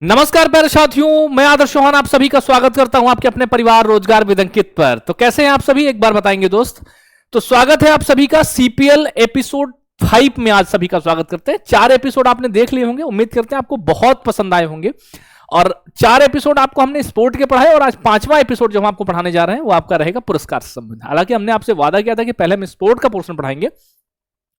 नमस्कार प्यारे साथियों, मैं आदर्श चौहान आप सभी का स्वागत करता हूं आपके अपने परिवार रोजगार विद अंकित पर। तो कैसे हैं आप सभी, एक बार बताएंगे दोस्त। तो स्वागत है आप सभी का सीपीएल एपिसोड 5 में। आज सभी का स्वागत करते हैं। 4 एपिसोड आपने देख लिए होंगे, उम्मीद करते हैं आपको बहुत पसंद आए होंगे। और 4 एपिसोड आपको हमने स्पोर्ट के पढ़ाए और आज 5वां एपिसोड जो हम आपको पढ़ाने जा रहे हैं वो आपका रहेगा पुरस्कार से संबंधित। हालांकि हमने आपसे वादा किया था कि पहले हम स्पोर्ट का पोर्शन पढ़ाएंगे,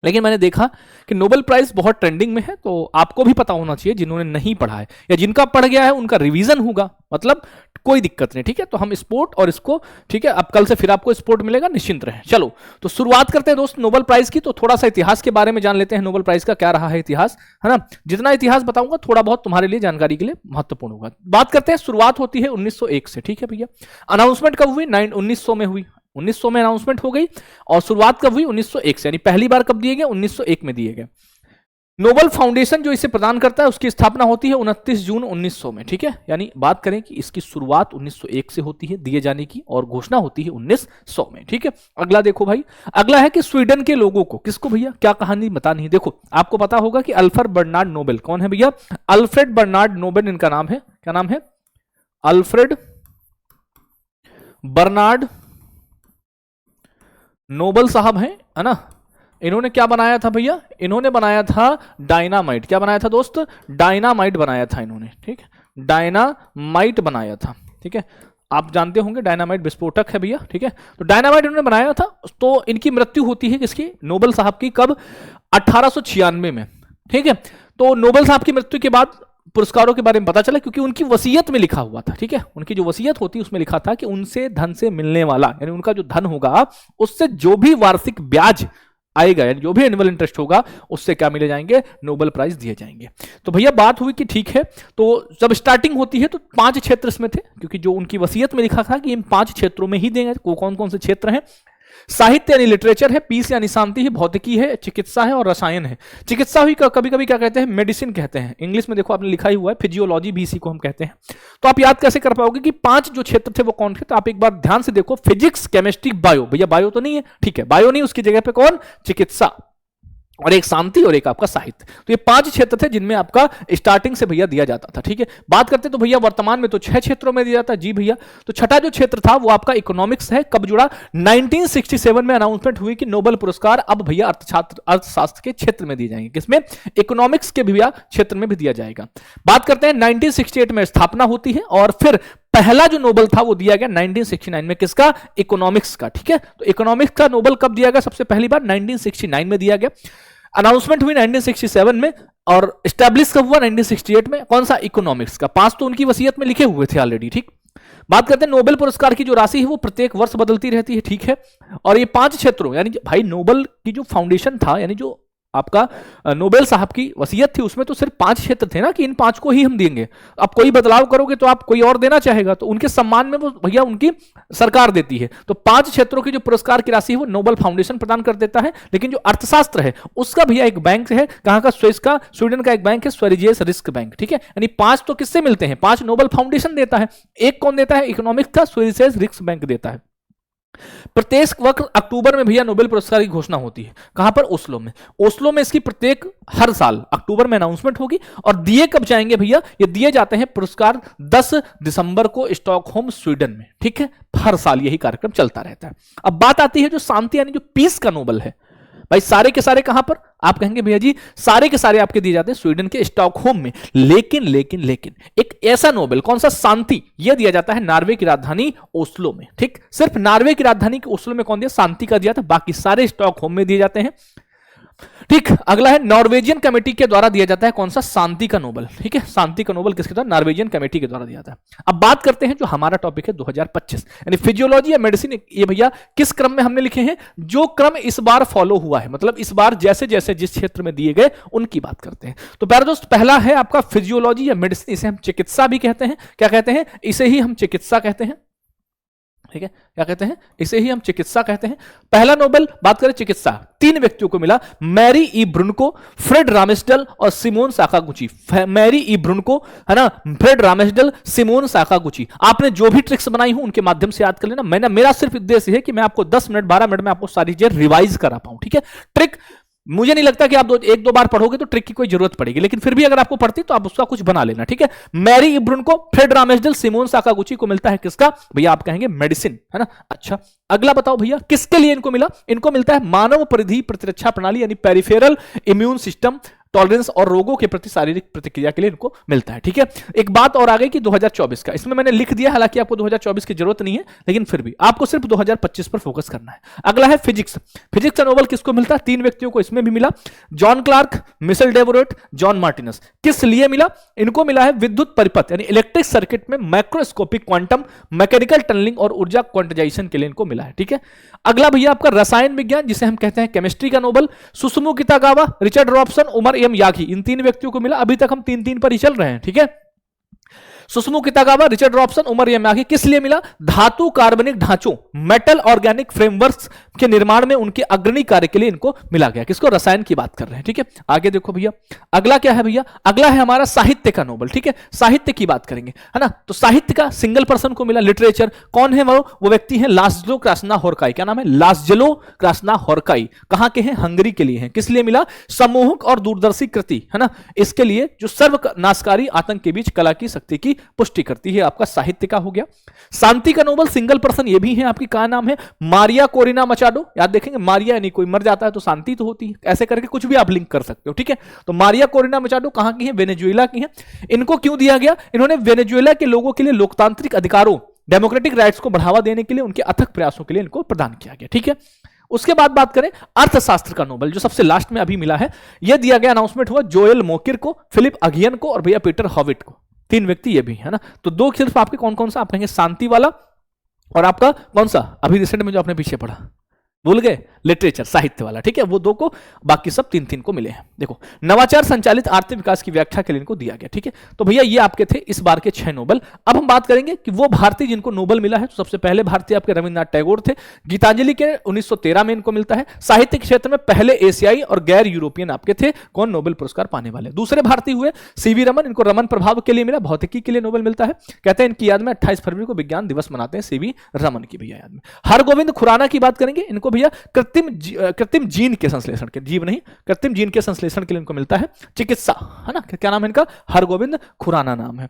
लेकिन मैंने देखा कि नोबेल प्राइज बहुत ट्रेंडिंग में है, तो आपको भी पता होना चाहिए जिन्होंने नहीं पढ़ा है या जिनका पढ़ गया है उनका रिवीजन होगा, मतलब कोई दिक्कत नहीं। ठीक है, तो हम स्पोर्ट और इसको, ठीक है, अब कल से फिर आपको स्पोर्ट मिलेगा, निश्चिंत रहें। चलो तो शुरुआत करते हैं दोस्त नोबेल प्राइज की। तो थोड़ा सा इतिहास के बारे में जान लेते हैं, नोबेल प्राइज का क्या रहा है इतिहास, है ना। जितना इतिहास बताऊंगा थोड़ा बहुत तुम्हारे लिए जानकारी के लिए महत्वपूर्ण होगा। बात करते हैं, शुरुआत होती है 1901 से। ठीक है भैया, अनाउंसमेंट कब हुई? 1900 में हुई। 1900 में अनाउंसमेंट हो गई और शुरुआत कब हुई? 1901 से। यानी पहली बार कब दिए गए? 1901 में दिए गए। नोबेल फाउंडेशन जो इसे प्रदान करता है उसकी स्थापना होती है 29 जून 1900 में। ठीक है, यानी बात करें कि इसकी शुरुआत 1901 से होती है दिए जाने की और घोषणा होती है 1900 में। ठीक है, अगला देखो भाई, अगला है कि स्वीडन के लोगों को, किसको भैया, क्या कहानी बतानी है। देखो आपको पता होगा कि अल्फ्रेड बर्नार्ड नोबेल कौन है भैया? अल्फ्रेड बर्नार्ड नोबेल इनका नाम है। क्या नाम है? अल्फ्रेड बर्नार्ड नोबेल साहब हैं, है ना। इन्होंने क्या बनाया था भैया? इन्होंने बनाया था डायनामाइट। क्या बनाया था दोस्त? डायनामाइट बनाया था इन्होंने। ठीक है, डायनामाइट बनाया था। ठीक है, आप जानते होंगे डायनामाइट विस्फोटक है भैया। ठीक है, तो डायनामाइट इन्होंने बनाया था। तो इनकी मृत्यु होती है किसकी? नोबेल साहब की। कब? 1896 में। ठीक है, तो नोबेल साहब की मृत्यु के बाद पुरस्कारों के बारे में पता चला, क्योंकि उनकी वसीयत में लिखा हुआ था। ठीक है, उनकी जो वसीयत होती है उसमें लिखा था कि उनसे धन से मिलने वाला, यानी उनका जो धन होगा उससे जो भी वार्षिक ब्याज आएगा, यानी जो भी एनुअल इंटरेस्ट होगा उससे क्या मिले जाएंगे? नोबेल प्राइज दिए जाएंगे। तो भैया बात हुई कि ठीक है, तो जब स्टार्टिंग होती है तो 5 क्षेत्र इसमें थे, क्योंकि जो उनकी वसीयत में लिखा था कि इन 5 क्षेत्रों में ही देंगे। कौन कौन से क्षेत्र हैं? साहित्य यानी लिटरेचर है, पीस यानी शांति है, भौतिकी है, चिकित्सा है और रसायन है। चिकित्सा हुई कभी कभी क्या कहते हैं? मेडिसिन कहते हैं। इंग्लिश में देखो आपने लिखा ही हुआ है, फिजियोलॉजी भी इसी को हम कहते हैं। तो आप याद कैसे कर पाओगे कि 5 जो क्षेत्र थे वो कौन थे? तो आप एक बार ध्यान से देखो, फिजिक्स, केमिस्ट्री, बायो। भैया बायो तो नहीं है, ठीक है, बायो नहीं, उसकी जगह पे कौन? चिकित्सा, और एक शांति और एक आपका साहित्य। तो ये 5 क्षेत्र थे जिनमें आपका स्टार्टिंग से भैया दिया जाता था। ठीक है, बात करते तो भैया वर्तमान में तो 6 क्षेत्रों में दिया जाता है। जी भैया, तो छठा जो क्षेत्र था वो आपका इकोनॉमिक्स है। कब जुड़ा? 1967 में अनाउंसमेंट हुई कि नोबेल पुरस्कार अब भैया अर्थशास्त्र के क्षेत्र में दिए जाएंगे। किसमें? इकोनॉमिक्स के भैया क्षेत्र में भी दिया जाएगा। बात करते हैं 1968 में स्थापना होती है और फिर पहला जो नोबेल था वो दिया गया 1969 में। किसका? इकोनॉमिक्स का। ठीक है, तो इकोनॉमिक्स का नोबेल कब दिया गया? सबसे पहली बार 1969 में दिया गया। अनाउंसमेंट हुई 1967 में और स्टैब्लिश कब हुआ? 1968 में। कौन सा? इकोनॉमिक्स का। 5 तो उनकी वसीयत में लिखे हुए थे ऑलरेडी। ठीक, बात करते हैं नोबेल पुरस्कार की जो राशि है वो प्रत्येक वर्ष बदलती रहती है। ठीक है, और ये 5 क्षेत्रों, यानी भाई नोबेल की जो फाउंडेशन था, यानी जो आपका नोबेल साहब की वसीयत थी, उसमें तो सिर्फ 5 क्षेत्र थे ना कि इन 5 को ही हम देंगे। अब कोई बदलाव करोगे तो आप कोई और देना चाहेगा, तो उनके सम्मान में वो भैया उनकी सरकार देती है। तो 5 क्षेत्रों की जो पुरस्कार की राशि है वो नोबेल फाउंडेशन प्रदान कर देता है। लेकिन जो अर्थशास्त्र है उसका भैया एक बैंक है। कहां का? स्विस का, स्वीडन का एक बैंक है, स्वेरिजेस रिस्क बैंक। ठीक है, यानी 5 तो किससे मिलते हैं? 5 नोबेल फाउंडेशन देता है, एक कौन देता है? इकोनॉमिक्स का स्वेरिजेस रिस्क बैंक देता है। प्रत्येक वर्ष अक्टूबर में भैया नोबेल पुरस्कार की घोषणा होती है। कहां पर? ओस्लो में। ओस्लो में इसकी प्रत्येक हर साल अक्टूबर में अनाउंसमेंट होगी। और दिए कब जाएंगे भैया? ये दिए जाते हैं पुरस्कार 10 दिसंबर को स्टॉकहोम स्वीडन में। ठीक है, हर साल यही कार्यक्रम चलता रहता है। अब बात आती है जो शांति यानी जो पीस का नोबेल है। भाई सारे के सारे कहां पर? आप कहेंगे भैया जी सारे के सारे आपके दिए जाते हैं स्वीडन के स्टॉकहोम में। लेकिन एक ऐसा नोबेल, कौन सा? शांति, यह दिया जाता है नॉर्वे की राजधानी ओस्लो में। ठीक, सिर्फ नॉर्वे की राजधानी के ओस्लो में कौन दिया? शांति का दिया था, बाकी सारे स्टॉकहोम में दिए जाते हैं। ठीक, अगला है नॉर्वेजियन कमेटी के द्वारा दिया जाता है कौन सा? शांति का नोबेल। ठीक है, शांति का नोबेल किसके द्वारा? नॉर्वेजियन कमेटी के द्वारा दिया जाता है। अब बात करते हैं जो हमारा टॉपिक है 2025, यानी फिजियोलॉजी या मेडिसिन। ये भैया किस क्रम में हमने लिखे हैं? जो क्रम इस बार फॉलो हुआ है, मतलब इस बार जैसे जैसे जिस क्षेत्र में दिए गए उनकी बात करते हैं। तो प्यारे दोस्त, पहला है आपका फिजियोलॉजी या मेडिसिन। इसे हम चिकित्सा भी कहते हैं। क्या कहते हैं? इसे ही हम चिकित्सा कहते हैं। ठीक है, क्या कहते हैं? इसे ही हम चिकित्सा कहते हैं। पहला नोबेल, बात करें चिकित्सा, 3 व्यक्तियों को मिला, मैरी ई ब्रुनको, फ्रेड रामेस्डल और सिमोन साकागुची। मैरी ई ब्रुनको, है ना, फ्रेड रामेस्डल, सिमोन साकागुची। आपने जो भी ट्रिक्स बनाई हो उनके माध्यम से याद कर लेना। मेरा सिर्फ उद्देश्य है कि मैं आपको 10 मिनट 12 मिनट में आपको सारी चीजें रिवाइज करा पाऊं। ठीक है, ट्रिक मुझे नहीं लगता कि आप एक दो बार पढ़ोगे तो ट्रिक की कोई जरूरत पड़ेगी, लेकिन फिर भी अगर आपको पढ़ती तो आप उसका कुछ बना लेना, ठीक है। मैरी इब्रुन को, फ्रेड रामेस्डेल, सिमोन साकागुची को मिलता है किसका भैया, आप कहेंगे मेडिसिन, है ना। अच्छा अगला बताओ भैया किसके लिए इनको मिला, इनको मिलता है मानव परिधि प्रतिरक्षा प्रणाली यानी पेरिफेरल इम्यून सिस्टम टॉलरेंस और रोगों के प्रति शारीरिक प्रतिक्रिया के लिए इनको मिलता है, ठीक है। एक बात और आ गई कि 2024 का, इसमें मैंने लिख दिया, हालांकि आपको 2024 की जरूरत नहीं है, लेकिन फिर भी आपको सिर्फ 2025 पर फोकस करना है। अगला है फिजिक्स। फिजिक्स का नोबेल किसको मिलता है, 3 व्यक्तियों को इसमें भी मिला, John Clarke, Michel Devoret, John Martinis. किस लिए मिला, इनको मिला है विद्युत परिपथ यानी इलेक्ट्रिक सर्किट में माइक्रोस्कोपिक क्वांटम मैकेनिकल टनलिंग और ऊर्जा क्वांटाइजेशन के लिए इनको मिला है, ठीक है। अगला भैया आपका रसायन विज्ञान जिसे हम कहते हैं केमिस्ट्री का Nobel, Susumu Kitagawa, Richard Robson, Omar M Yaghi, इन 3 व्यक्तियों को मिला। अभी तक हम 3-3 पर ही चल रहे हैं, ठीक है। Susumu Kitagawa, Richard Robson, Omar M Yaghi. किस लिए मिला, धातु कार्बनिक ढांचों मेटल ऑर्गेनिक फ्रेमवर्क्स के निर्माण में उनके अग्रणी कार्य के लिए इनको मिला गया। किसको, रसायन की बात कर रहे हैं, ठीक है। आगे देखो भैया अगला क्या है भैया, अगला है हमारा साहित्य का नोबेल, ठीक है। साहित्य की बात करेंगे, है ना। तो साहित्य का सिंगल पर्सन को मिला, लिटरेचर। कौन है वो व्यक्ति है लास्लो क्रास्ना होर्काई। क्या नाम है, लास्लो क्रास्ना होर्काई। कहां के हैं, हंगरी के लिए हैं। किस लिए मिला, सम्मोहक और दूरदर्शी कृति, है ना, इसके लिए जो सर्वनाशकारी आतंक के बीच कला की शक्ति की पुष्टि करती है, आपका साहित्य का हो गया। शांति का नोबेल सिंगल पर्सन ये भी है आपकी, क्या नाम है, मारिया कोरिना मचाडो। याद देखेंगे, मारिया यानी कोई मर जाता है तो शांति तो होती है, ऐसे करके कुछ भी आप लिंक कर सकते हो, ठीक है। तो मारिया कोरिना मचाडो कहां की है, वेनेजुएला की है। इनको क्यों दिया गया, इन्होंने वेनेजुएला के लोगों के लिए लोकतांत्रिक अधिकारों डेमोक्रेटिक राइट्स को बढ़ावा देने के लिए उनके अथक प्रयासों के लिए इनको प्रदान किया गया, ठीक है। उसके बाद बात करें अर्थशास्त्र का नोबेल जो सबसे लास्ट में अभी मिला है, यह दिया गया, अनाउंसमेंट हुआ जोएल मोकिर को, फिलिप अगियन को और भैया पीटर हॉविट को। 3 व्यक्ति ये भी है ना। तो 2 सिर्फ आपके कौन कौन सा, आप कहेंगे शांति वाला और आपका कौन सा अभी रिसेंट में जो आपने पीछे पढ़ा, भूल गए, लिटरेचर साहित्य वाला, ठीक है। वो 2 को, बाकी सब 3-3 को मिले हैं। देखो नवाचार संचालित आर्थिक विकास की व्याख्या के लिए इनको दिया गया, ठीक है। तो भैया ये आपके थे इस बार के 6 नोबेल। अब हम बात करेंगे कि वो भारतीय जिनको नोबेल मिला है। तो सबसे पहले भारतीय आपके रविन्द्रनाथ टैगोर थे, गीतांजलि के 1913 में इनको मिलता है। साहित्य के क्षेत्र में पहले एशियाई और गैर यूरोपियन आपके थे कौन नोबेल पुरस्कार पाने वाले। दूसरे भारतीय हुए सीवी रमन, इनको रमन प्रभाव के लिए मिला, भौतिकी के लिए नोबेल मिलता है। कहते हैं इनकी याद में 28 फरवरी को विज्ञान दिवस मनाते हैं, सीवी रमन की भैया याद में। हरगोविंद खुराना की बात करेंगे, इनको भैया कृत्रिम जीन के संश्लेषण के, जीव नहीं, कृत्रिम जीन के संश्लेषण के लिए इनको मिलता है चिकित्सा, है ना। क्या नाम है इनका, हरगोविंद खुराना नाम है।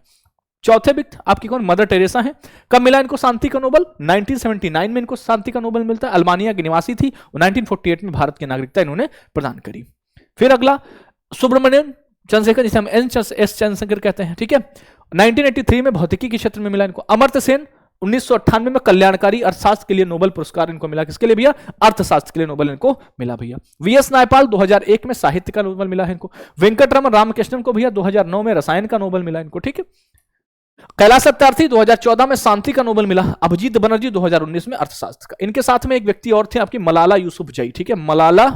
चौथे व्यक्ति आपकी कौन, मदर टेरेसा है। कब मिला इनको शांति का नोबेल, 1979 में इनको शांति का नोबेल मिलता है। अल्बानिया की निवासी थी, 1948 में भारत की नागरिकता इन्होंने प्रदान करी। फिर अगला सुब्रमण्यम चंद्रशेखर, जिसे हम एस चंद्रशेखर कहते हैं, ठीक है। 1983 में भौतिकी के क्षेत्र में मिला इनको। अमर्त्य सेन 1998 में कल्याणकारी अर्थशास्त्र के लिए नोबेल पुरस्कार इनको मिला। किसके लिए भैया, अर्थशास्त्र के लिए नोबेल इनको मिला भैया। वीएस नायपाल 2001 में साहित्य का नोबेल मिला है इनको। वेंकटरमन रामकृष्णन को भैया 2009 में रसायन का नोबेल मिला इनको, ठीक है। कैलाश सत्यार्थी 2014 में शांति का नोबेल मिला। अभिजीत बनर्जी 2019 में अर्थशास्त्र का। इनके साथ में एक व्यक्ति और थे आपकी, मलाला यूसुफजई, ठीक है, मलाला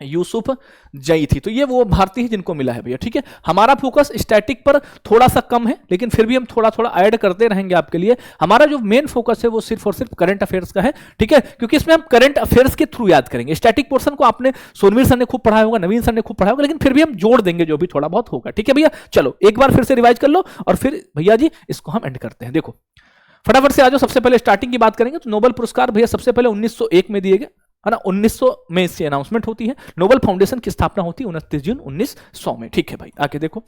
यूसुफ जई थी। तो ये वो भारतीय है जिनको मिला है भैया, ठीक है। हमारा फोकस स्टैटिक पर थोड़ा सा कम है, लेकिन फिर भी हम थोड़ा थोड़ा ऐड करते रहेंगे आपके लिए। हमारा जो मेन फोकस है वो सिर्फ और सिर्फ करंट अफेयर्स का है, ठीक है, क्योंकि इसमें हम करंट अफेयर्स के थ्रू याद करेंगे। स्टैटिक पोर्शन को आपने सोनवीर सर ने खूब पढ़ाया होगा, नवीन सर ने खूब पढ़ाया होगा, लेकिन फिर भी हम जोड़ देंगे जो भी थोड़ा बहुत होगा, ठीक है भैया। चलो एक बार फिर से रिवाइज कर लो और फिर भैया जी इसको हम एंड करते हैं। देखो फटाफट से आ जाओ। सबसे पहले स्टार्टिंग की बात करेंगे तो नोबेल पुरस्कार भैया सबसे पहले 1901 में दिए गए, है ना। 1900 में इसकी अनाउंसमेंट होती है। नोबेल फाउंडेशन की स्थापना होती है 29 जून 1900 में, ठीक है भाई। आगे देखो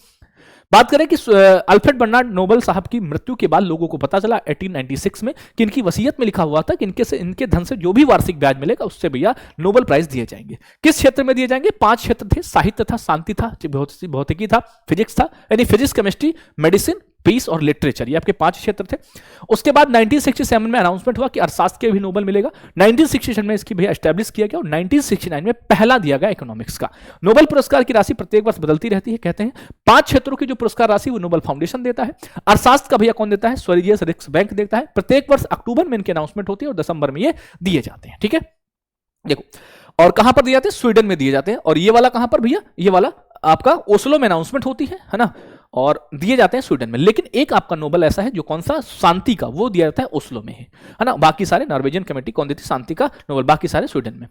बात करें कि अल्फ्रेड बर्नार्ड नोबेल साहब की मृत्यु के बाद लोगों को पता चला 1896 में कि इनकी वसीयत में लिखा हुआ था कि इनके धन से जो भी वार्षिक ब्याज मिलेगा उससे भैया नोबेल प्राइज दिए जाएंगे। किस क्षेत्र में दिए जाएंगे, 5 क्षेत्र थे, साहित्य था, शांति था, भौतिकी था, फिजिक्स था, यानी फिजिक्स, केमिस्ट्री, मेडिसिन, पीस और लिटरेचर, ये आपके 5 क्षेत्र थे। उसके बाद 1967 में अनाउंसमेंट हुआ कि अर्थशास्त्र के भी नोबेल मिलेगा। 1967 में इसकी भैया एस्टैब्लिश किया गया और 1969 में पहला दिया गया इकोनॉमिक्स का। नोबेल पुरस्कार की राशि प्रत्येक वर्ष बदलती रहती है। कहते हैं 5 क्षेत्रों की जो पुरस्कार राशि वो नोबेल फाउंडेशन देता है। अर्थशास्त्र का भैया कौन देता है, स्वर्गीय रिक्स बैंक देता है। प्रत्येक वर्ष अक्टूबर में इनकी अनाउंसमेंट होती है और दिसंबर में ये दिए जाते हैं, ठीक है। देखो और कहां पर दिए जाते हैं, स्वीडन में दिए जाते हैं। और ये वाला कहां पर भैया, ये वाला आपका ओस्लो में अनाउंसमेंट होती है ना। और दिए जाते हैं स्वीडन में। लेकिन एक आपका नोबल ऐसा है जो कौन सा, शांति का, वो दिया जाता है ओस्लो में है ना। बाकी सारे नॉर्वेजियन कमेटी कौन देती, शांति का नोबल, बाकी सारे स्वीडन में।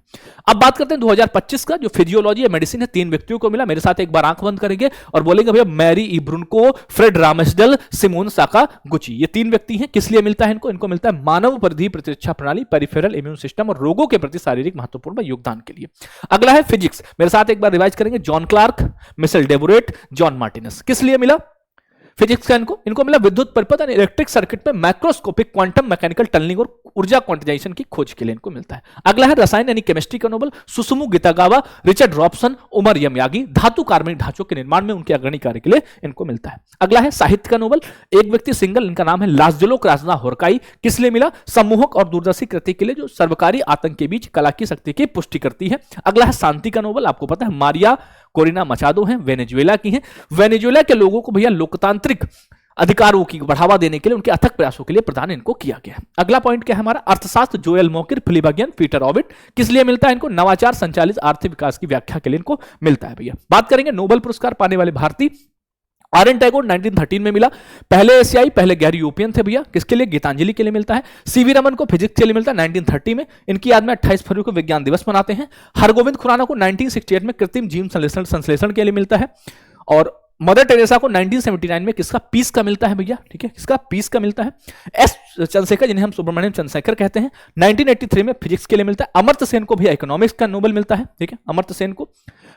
अब बात करते हैं 2025 का, जो फिजियोलॉजी या मेडिसिन है, 3 व्यक्तियों को मिला। मेरे साथ एक बार आंख बंद करेंगे और बोलेंगे भैया मैरी इब्रुनको, फ्रेड रामेसडेल, सिमोन साकागुची, ये 3 व्यक्ति हैं। किस लिए मिलता है इनको? इनको मिलता है मानव परिधि प्रतिरक्षा प्रणाली, पेरिफेरल इम्यून सिस्टम और रोगों के प्रति शारीरिक महत्वपूर्ण योगदान के लिए। अगला है फिजिक्स, मेरे साथ एक बार रिवाइज करेंगे, John Clarke, Michel Devoret, John Martinis. किस लिए मिला फिजिक्स का इनको मिला विद्युत परिपथ और इलेक्ट्रिक सर्किट में मैक्रोस्कोपिक क्वांटम मैकेनिकल टनलिंग और ऊर्जा क्वांटाइजेशन की खोज के लिए इनको मिलता है। अगला है रसायन यानी केमिस्ट्री का Nobel, Susumu Kitagawa, Richard Robson, Omar M Yaghi, धातु कार्बनिक ढांचों के निर्माण में उनके अग्रणी कार्य के लिए इनको मिलता है। अगला है साहित्य का नोबल, एक व्यक्ति सिंगल, इनका नाम है लास्जेलो क्रास्ना होरकाई। किस लिए मिला? सम्मोहक और दूरदर्शी कृति के लिए, जो सर्वकारी आतंक के बीच कला की शक्ति की पुष्टि करती है। अगला है शांति का नोबल, आपको पता है मारिया कोरिना मचादो हैं, वेनेजुएला की हैं। वेनेजुएला के लोगों को भैया लोकतांत्रिक अधिकारों की बढ़ावा देने के लिए उनके अथक प्रयासों के लिए प्रदान इनको किया गया है। अगला पॉइंट क्या है हमारा? अर्थशास्त्र, जोएल मोकिर, फिलिबगियन, पीटर ऑबिट। किस लिए मिलता है इनको? नवाचार संचालित आर्थिक विकास की व्याख्या के लिए इनको मिलता है भैया। बात करेंगे नोबेल पुरस्कार पाने वाले भारतीय, आर एन टैगोर 1913 में मिला, पहले एशियाई, पहले गैर यूरोपियन थे भैया। किसके लिए? गीतांजलि के लिए मिलता है। सीवी रमन को फिजिक्स के लिए मिलता है 1930 में, इनकी याद में 28 फरवरी को विज्ञान दिवस मनाते हैं। हरगोविंद खुराना को 1968 में कृत्रिम जीन संश्लेषण के लिए मिलता है। और मदर टेरेसा को 1979 में किसका? पीस का मिलता है भैया, ठीक है, किसका? पीस का मिलता है। एस चंद्रशेखर, जिन्हें हम सुब्रमण्यम चंद्रशेखर कहते हैं, 1983 में फिजिक्स के लिए मिलता है। अमर्त्य सेन को भैया इकोनॉमिक्स का नोबेल मिलता है, ठीक है, अमर्त्य सेन को।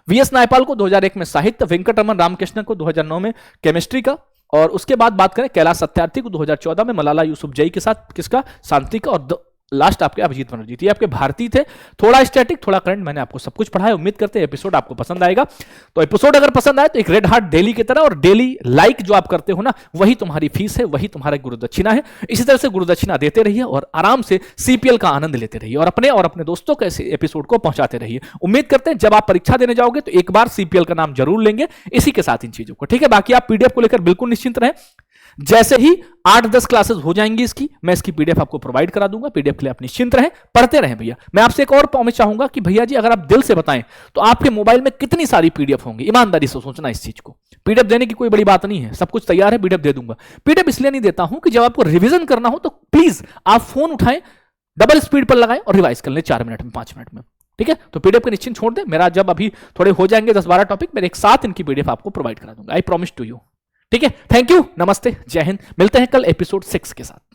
वीएस नायपाल को 2001 में साहित्य, वेंकटरमन रामकृष्णन को 2009 में केमिस्ट्री का। और उसके बाद बात करें कैलाश सत्यार्थी को 2014 में, मलाला यूसुफजई के साथ किसका? शांति का। और लास्ट आपके अभिजीत बनर्जी, ये आपके भारतीय थे। थोड़ा स्टैटिक थोड़ा करंट, मैंने आपको सब कुछ पढ़ाया। उम्मीद करते हैं एपिसोड आपको पसंद आएगा। तो एपिसोड अगर पसंद आए तो एक रेड हार्ट डेली की तरह, और डेली लाइक जो आप करते हो ना, वही तुम्हारी फीस है, वही तुम्हारा गुरुदक्षिणा है। इसी तरह से गुरुदक्षिणा देते रहिए और आराम से सीपीएल का आनंद लेते रहिए और अपने दोस्तों के एपिसोड को पहुंचाते रहिए। उम्मीद करते हैं जब आप परीक्षा देने जाओगे तो एक बार सीपीएल का नाम जरूर लेंगे इसी के साथ इन चीजों को, ठीक है। बाकी आप पीडीएफ को लेकर बिल्कुल निश्चिंत रहें। जैसे ही 8-10 क्लासेस हो जाएंगी इसकी, मैं इसकी पीडीएफ आपको प्रोवाइड करा दूंगा। पीडीएफ के लिए आप निश्चिंत रहें, पढ़ते रहें भैया। मैं आपसे एक और प्रॉमिस चाहूंगा कि भैया जी अगर आप दिल से बताएं तो आपके मोबाइल में कितनी सारी पीडीएफ होंगी। ईमानदारी से सोचना इस चीज को। पीडीएफ देने की कोई बड़ी बात नहीं है, सब कुछ तैयार है, पीडीएफ दे दूंगा। पीडीएफ इसलिए नहीं देता हूं कि जब आपको रिवीजन करना हो तो प्लीज आप फोन उठाएं, डबल स्पीड पर लगाएं और रिवाइज कर लें 4 मिनट में, 5 मिनट में, ठीक है। तो पीडीएफ के निश्चिंत छोड़ दें। मेरा जब अभी थोड़े हो जाएंगे 10-12 टॉपिक, मेरे एक साथ इनकी पीडीएफ आपको प्रोवाइड करा दूंगा। आई प्रॉमिस टू यू, ठीक है। थैंक यू, नमस्ते, जय हिंद। मिलते हैं कल एपिसोड 6 के साथ।